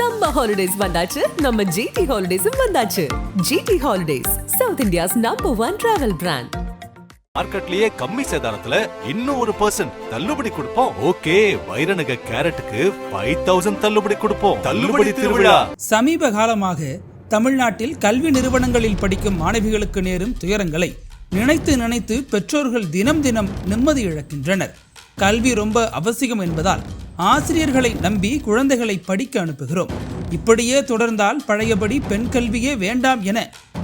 Summer holidays வந்தாச்சு, நம்ம GT Holidays வந்தாச்சு. GT Holidays, South India's #1 travel brand. மார்க்கெட்லயே கம்மி சேதாரத்துல இன்னும் 1% தள்ளுபடி கொடுப்போம். ஓகே, வைரநக கேரட்டுக்கு 5000 தள்ளுபடி கொடுப்போம். தள்ளுபடி திருவிழா. சமீப காலமாக தமிழ்நாட்டில் கல்வி நிறுவனங்களில் படிக்கும் மாணவிகளுக்கு நேரும் துயரங்களை நினைத்து நினைத்து பெற்றோர்கள் தினம் தினம் நிம்மதி இழக்கின்றனர். கல்வி ரொம்ப அவசியம் என்பதால் ஆசிரியர்களை நம்பி குழந்தைகளை படிக்க அனுப்புகிறோம். இப்படியே தொடர்ந்தால் பழையபடி பெண் கல்வியே வேண்டாம் என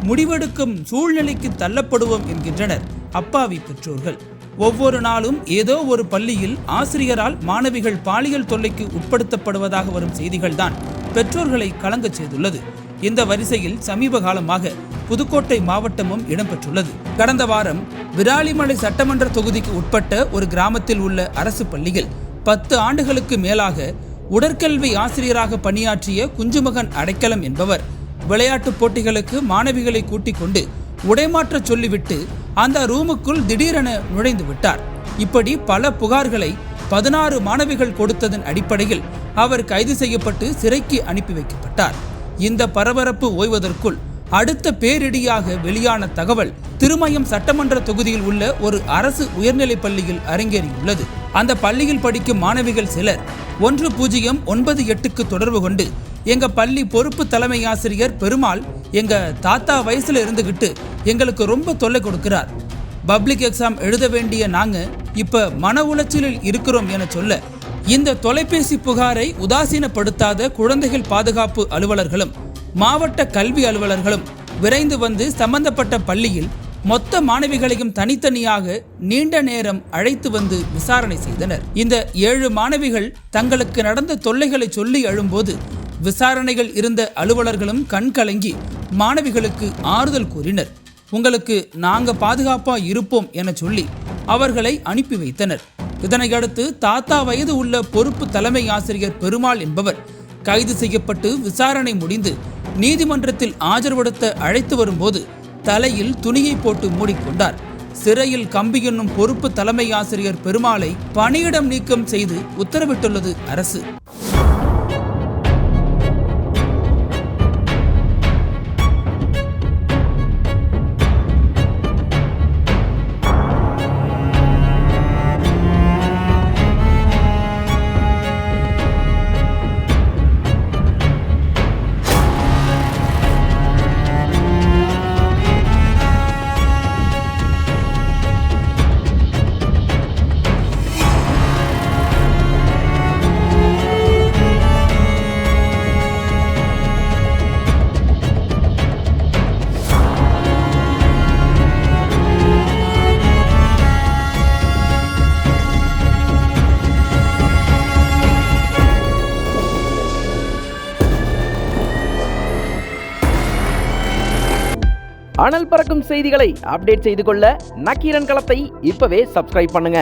முடிவெடுக்கும் சூழ்நிலைக்கு தள்ளப்படுவோம் என்கின்றனர் அப்பாவி பெற்றோர்கள். ஒவ்வொரு நாளும் ஏதோ ஒரு பள்ளியில் ஆசிரியரால் மாணவிகள் பாலியல் தொல்லைக்கு உட்படுத்தப்படுவதாக வரும் செய்திகள் தான் பெற்றோர்களை கலங்கச் செய்துள்ளது. இந்த வரிசையில் சமீப காலமாக புதுக்கோட்டை மாவட்டமும் இடம்பெற்றுள்ளது. கடந்த வாரம் விராலிமலை சட்டமன்ற தொகுதிக்கு உட்பட்ட ஒரு கிராமத்தில் உள்ள அரசு பள்ளியில் 10 ஆண்டுகளுக்கு மேலாக உடற்கல்வி ஆசிரியராக பணியாற்றிய குஞ்சுமகன் அடைக்கலம் என்பவர் விளையாட்டுப் போட்டிகளுக்கு மாணவிகளை கூட்டிக் கொண்டு உடைமாற்ற சொல்லிவிட்டு அந்த ரூமுக்குள் திடீரென நுழைந்து விட்டார். இப்படி பல புகார்களை 16 மாணவிகள் கொடுத்ததன் அடிப்படையில் அவர் கைது செய்யப்பட்டு சிறைக்கு அனுப்பி வைக்கப்பட்டார். இந்த பரபரப்பு ஓய்வதற்குள் அடுத்த பேரிடியாக வெளியான தகவல் திருமயம் சட்டமன்ற தொகுதியில் உள்ள ஒரு அரசு உயர்நிலைப் பள்ளியில் அரங்கேறியுள்ளது. அந்த பள்ளியில் படிக்கும் மாணவிகள் சிலர் 1098க்கு தொடர்பு கொண்டு எங்க பள்ளி பொறுப்பு தலைமை ஆசிரியர் பெருமாள் எங்க தாத்தா வயசுல இருந்துகிட்டு எங்களுக்கு ரொம்ப தொல்லை கொடுக்கிறார். பப்ளிக் எக்ஸாம் எழுத வேண்டிய நாங்க இப்ப மன உளைச்சலில் இருக்கிறோம் என சொல்ல, இந்த தொலைபேசி புகாரை உதாசீனப்படுத்தாத குழந்தைகள் பாதுகாப்பு அலுவலர்களும் மாவட்ட கல்வி அலுவலர்களும் விரைந்து வந்து சம்பந்தப்பட்ட பள்ளியில் மொத்த மாணவிகளையும் தனித்தனியாக நீண்ட நேரம் அழைத்து வந்து விசாரணை செய்தனர். இந்த 7 மாணவிகள் தங்களுக்கு நடந்த தொல்லைகளை சொல்லி அழும்போது விசாரணைகள் இருந்த அலுவலர்களும் கண்கலங்கி மாணவிகளுக்கு ஆறுதல் கூறினர். உங்களுக்கு நாங்க பாதுகாப்பா இருப்போம் என சொல்லி அவர்களை அனுப்பி வைத்தனர். இதனையடுத்து தாத்தா வயது உள்ள பொறுப்பு தலைமை ஆசிரியர் பெருமாள் என்பவர் கைது செய்யப்பட்டு விசாரணை முடிந்து நீதிமன்றத்தில் ஆஜர்படுத்த அழைத்து வரும்போது தலையில் துணியை போட்டு மூடிக்கொண்டார். சிறையில் கம்பி என்னும் பொறுப்பு தலைமை ஆசிரியர் பெருமாளை பணியிடம் நீக்கம் செய்து உத்தரவிட்டுள்ளது அரசு. அனல் பறக்கும் செய்திகளை அப்டேட் செய்து கொள்ள நக்கீரன் களத்தை இப்பவே சப்ஸ்கிரைப் பண்ணுங்க.